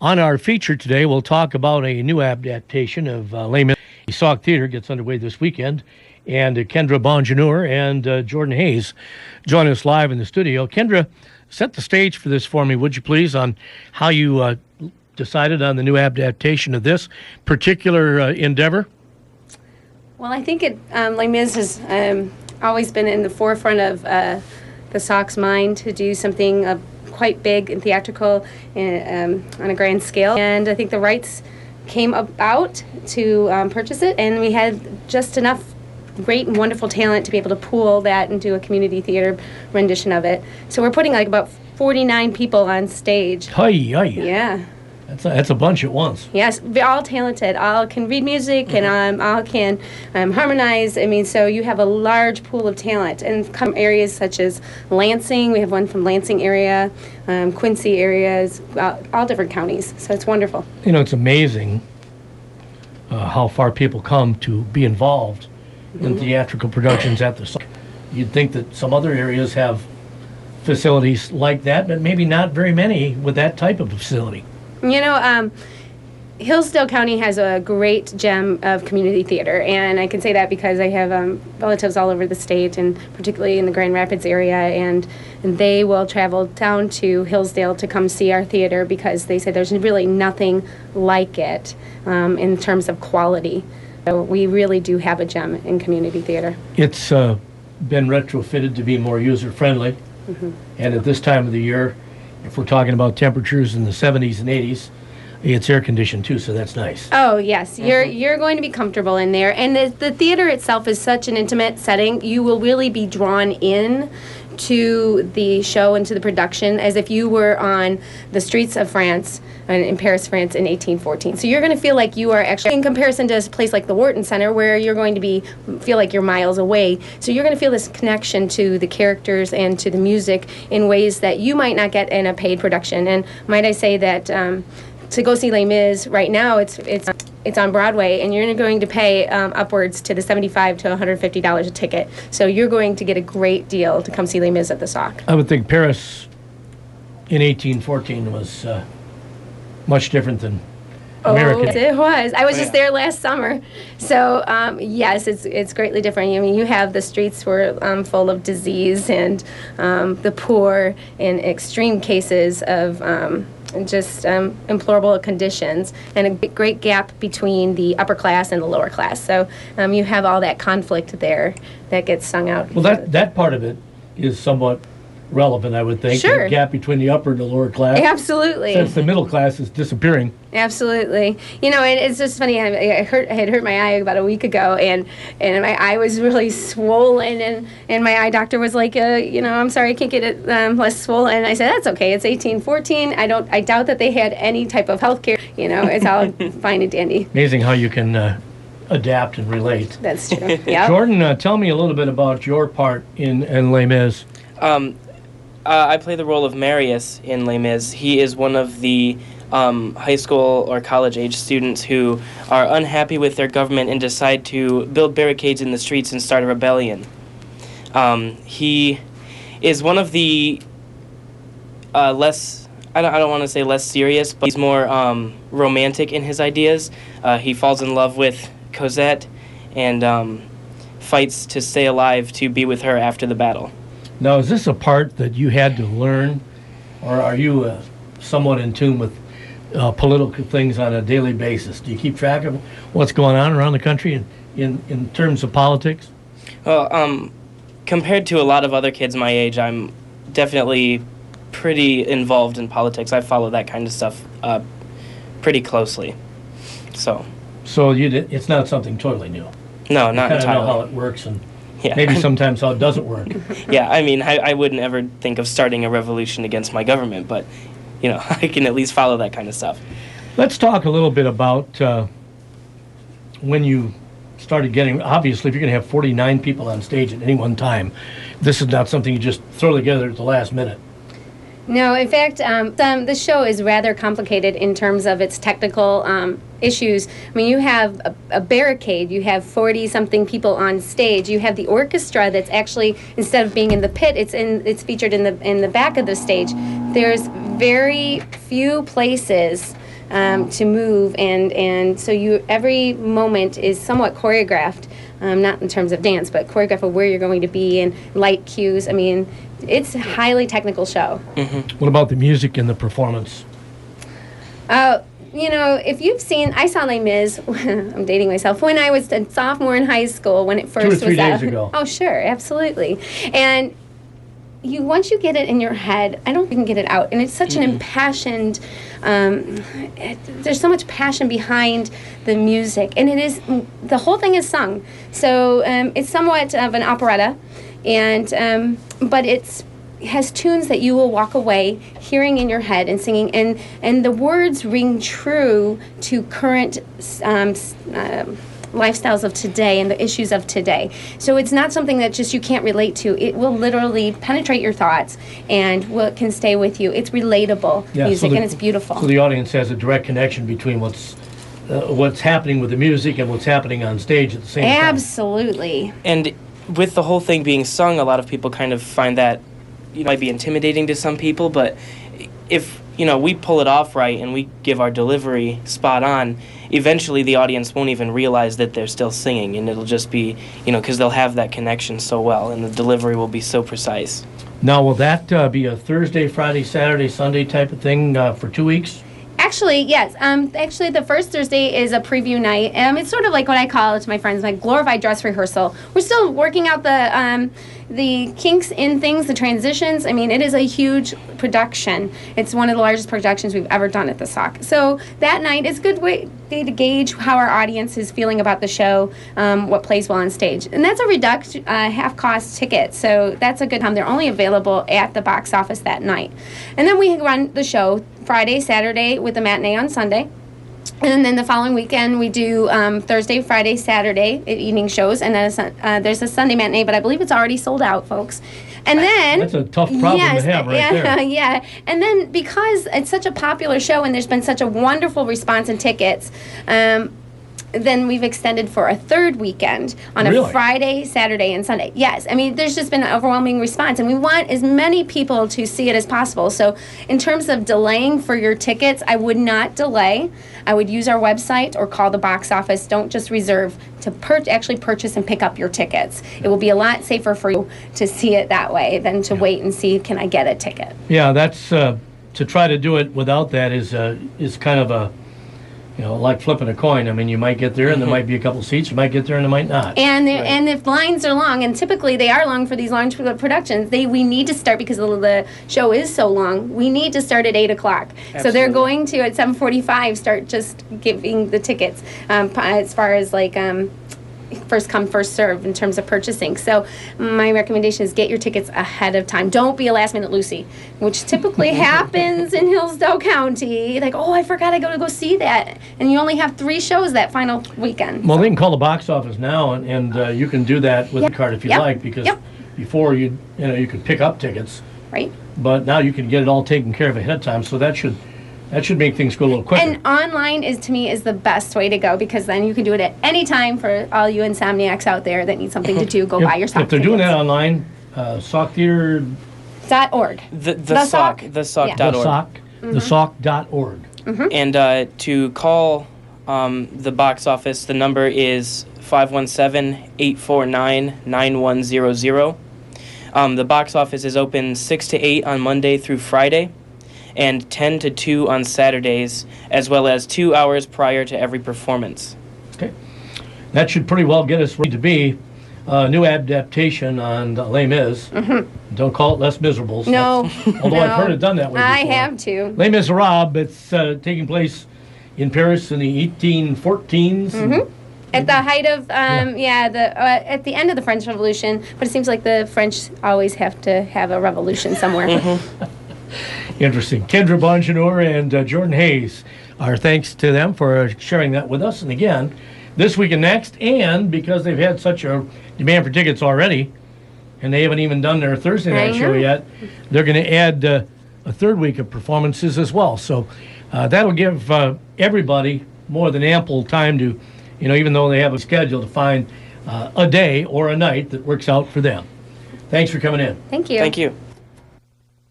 On our feature today, we'll talk about a new adaptation of Les Mis. Sauk Theatre gets underway this weekend, and Kendra Bonjernoor and Jordan Hayes join us live in the studio. Kendra, set the stage for this for me, would you please, on how you decided on the new adaptation of this particular endeavor? Well, I think Les Mis has always been in the forefront of the Sauk's mind to do something quite big and theatrical on a grand scale. And I think the rights came about to purchase it, and we had just enough great and wonderful talent to be able to pool that and do a community theater rendition of it. So we're putting like about 49 people on stage. Hi. Yeah. That's a bunch at once. Yes, they're all talented. All can read music, and all can harmonize. I mean, so you have a large pool of talent. And come areas such as Lansing, we have one from Lansing area, Quincy areas, all different counties. So it's wonderful. You know, it's amazing how far people come to be involved in theatrical productions at the Sauk. You'd think that some other areas have facilities like that, but maybe not very many with that type of facility. You know, Hillsdale County has a great gem of community theater, and I can say that because I have relatives all over the state, and particularly in the Grand Rapids area, and they will travel down to Hillsdale to come see our theater because they say there's really nothing like it in terms of quality. So we really do have a gem in community theater. It's been retrofitted to be more user-friendly, and at this time of the year, if we're talking about temperatures in the 70s and 80s, it's air conditioned too, so that's nice. Oh yes, you're going to be comfortable in there, and the theater itself is such an intimate setting. You will really be drawn in to the show and to the production as if you were on the streets of France, in Paris, France in 1814. So you're going to feel like you are actually, in comparison to a place like the Wharton Center where you're going to feel like you're miles away. So you're going to feel this connection to the characters and to the music in ways that you might not get in a paid production. And might I say that to go see Les Mis right now, it's on Broadway, and you're going to pay upwards to the $75 to $150 a ticket. So you're going to get a great deal to come see Les Mis at the Sauk. I would think Paris in 1814 was much different than America. Oh, yes, it was. I was just there last summer. So, yes, it's greatly different. I mean, you have the streets were full of disease and the poor and extreme cases of just implorable conditions, and a great gap between the upper class and the lower class. So you have all that conflict there that gets sung out. Well, that part of it is somewhat relevant, I would think. Sure. The gap between the upper and the lower class. Absolutely. Since the middle class is disappearing. Absolutely. You know, and it's just funny. I had hurt my eye about a week ago, and my eye was really swollen, and my eye doctor was like, I'm sorry, I can't get it less swollen. And I said, that's okay. It's 1814. I doubt that they had any type of health care. You know, it's all fine and dandy. Amazing how you can adapt and relate. That's true. Yeah. Jordan, tell me a little bit about your part in Les Mis. I play the role of Marius in Les Mis. He is one of the high school or college-age students who are unhappy with their government and decide to build barricades in the streets and start a rebellion. He is one of the less, I don't want to say less serious, but he's more romantic in his ideas. He falls in love with Cosette and fights to stay alive to be with her after the battle. Now, is this a part that you had to learn, or are you somewhat in tune with political things on a daily basis? Do you keep track of what's going on around the country in terms of politics? Well, compared to a lot of other kids my age, I'm definitely pretty involved in politics. I follow that kind of stuff pretty closely. So it's not something totally new. No, not entirely. You kind of know how it works, and yeah. Maybe sometimes how it doesn't work. Yeah, I mean, I wouldn't ever think of starting a revolution against my government, but, I can at least follow that kind of stuff. Let's talk a little bit about when you started getting, obviously, if you're going to have 49 people on stage at any one time, this is not something you just throw together at the last minute. No, in fact, the show is rather complicated in terms of its technical issues. I mean, you have a barricade, you have 40-something people on stage, you have the orchestra that's actually, instead of being in the pit, it's featured in the back of the stage. There's very few places to move, and so every moment is somewhat choreographed, not in terms of dance, but choreographed of where you're going to be and light cues. I mean, it's a highly technical show. What about the music and the performance? If you've seen, I saw Les Mis, I'm dating myself, when I was a sophomore in high school, when it first was 2 or 3 days out. ago. Oh, sure, absolutely. And once you get it in your head, I don't think you can get it out. And it's such an impassioned, there's so much passion behind the music. And the whole thing is sung. So it's somewhat of an operetta, but it has tunes that you will walk away hearing in your head and singing, and the words ring true to current lifestyles of today and the issues of today. So it's not something that just you can't relate to. It will literally penetrate your thoughts and can stay with you. It's relatable music, and it's beautiful. So the audience has a direct connection between what's happening with the music and what's happening on stage at the same time. Absolutely. And with the whole thing being sung, a lot of people kind of find that might be intimidating to some people, but if we pull it off right and we give our delivery spot on, eventually the audience won't even realize that they're still singing, and it'll just be because they'll have that connection so well, and the delivery will be so precise. Now, will that be a Thursday, Friday, Saturday, Sunday type of thing for 2 weeks? Actually, yes. Actually, the first Thursday is a preview night. It's sort of like what I call it to my friends, my glorified dress rehearsal. We're still working out the kinks in things, the transitions. I mean, it is a huge production. It's one of the largest productions we've ever done at the Sauk. So that night is a good way to gauge how our audience is feeling about the show, what plays well on stage. And that's a reduced half-cost ticket, so that's a good time. They're only available at the box office that night. And then we run the show Friday, Saturday, with a matinee on Sunday. And then the following weekend, we do Thursday, Friday, Saturday evening shows, and then there's a Sunday matinee, but I believe it's already sold out, folks. And then that's a tough problem to have there. Yeah. And then because it's such a popular show and there's been such a wonderful response in tickets, then we've extended for a third weekend on a Friday, Saturday, and Sunday. Yes, I mean, there's just been an overwhelming response, and we want as many people to see it as possible. So in terms of delaying for your tickets, I would not delay. I would use our website or call the box office. Don't just reserve to actually purchase and pick up your tickets. It will be a lot safer for you to see it that way than to wait and see, can I get a ticket? Yeah, that's to try to do it without that is kind of a like flipping a coin. I mean, you might get there and there might be a couple seats. You might get there and there might not. And if lines are long, and typically they are long for these large productions, we need to start, because the show is so long, we need to start at 8 o'clock. Absolutely. So they're going to, at 7:45, start just giving the tickets as far as first come, first serve in terms of purchasing. So my recommendation is get your tickets ahead of time. Don't be a last minute Lucy, which typically happens in Hillsdale County. Like, oh, I forgot I got to go see that. And you only have 3 shows that final weekend. Well, they can call the box office now, and you can do that with the card if you like, because before you could pick up tickets. Right. But now you can get it all taken care of ahead of time, so that should make things go a little quicker. And online to me is the best way to go, because then you can do it at any time for all you insomniacs out there that need something to do. Go buy your Sauk If they're doing that online, Sauk Theatre. .org. The Sauk. The Sauk.org. The Sauk.org. And to call the box office, the number is 517-849-9100. The box office is open 6 to 8 on Monday through Friday, and 10 to 2 on Saturdays, as well as 2 hours prior to every performance. Okay. That should pretty well get us ready to be a new adaptation on Les Mis. Don't call it Les Miserables. No. Although I've heard it done that way before. I have too. Les Miserables, it's taking place in Paris in the 1814s. At the height of, at the end of the French Revolution, but it seems like the French always have to have a revolution somewhere. Interesting. Kendra Bonjernoor and Jordan Hayes. Our thanks to them for sharing that with us. And again, this week and next, and because they've had such a demand for tickets already, and they haven't even done their Thursday night show yet, they're going to add a third week of performances as well. So that'll give everybody more than ample time to, even though they have a schedule, to find a day or a night that works out for them. Thanks for coming in. Thank you. Thank you.